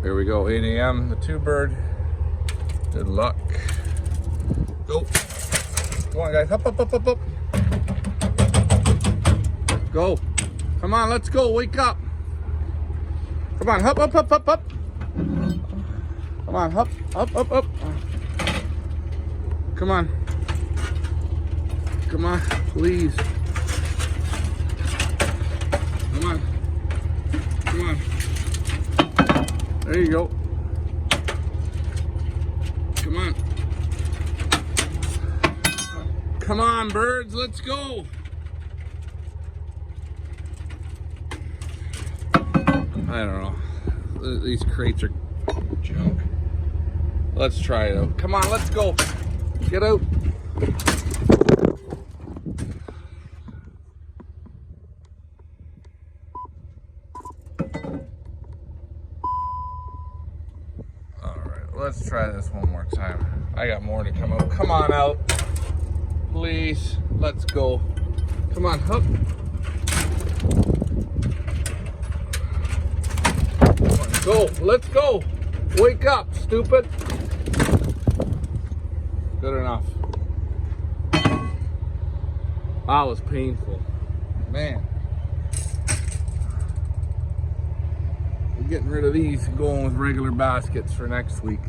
There we go, 8 a.m. the two bird. Good luck. Go. Come on, guys. Up, up, up, up, up. Go. Come on, let's go. Wake up. Come on, up, up, up, up, up. Come on, up, up, up, up. Come on. Come on, please. Come on. Come on. There you go. Come on. Come on, birds, let's go. I don't know. These crates are junk. Let's try it out. Come on, let's go. Get out. Let's try this one more time. I got more to come out. Come on out. Please. Let's go. Come on, up. Come on, go. Let's go. Wake up, stupid. Good enough. That was painful. Man. I'm getting rid of these and going with regular baskets for next week.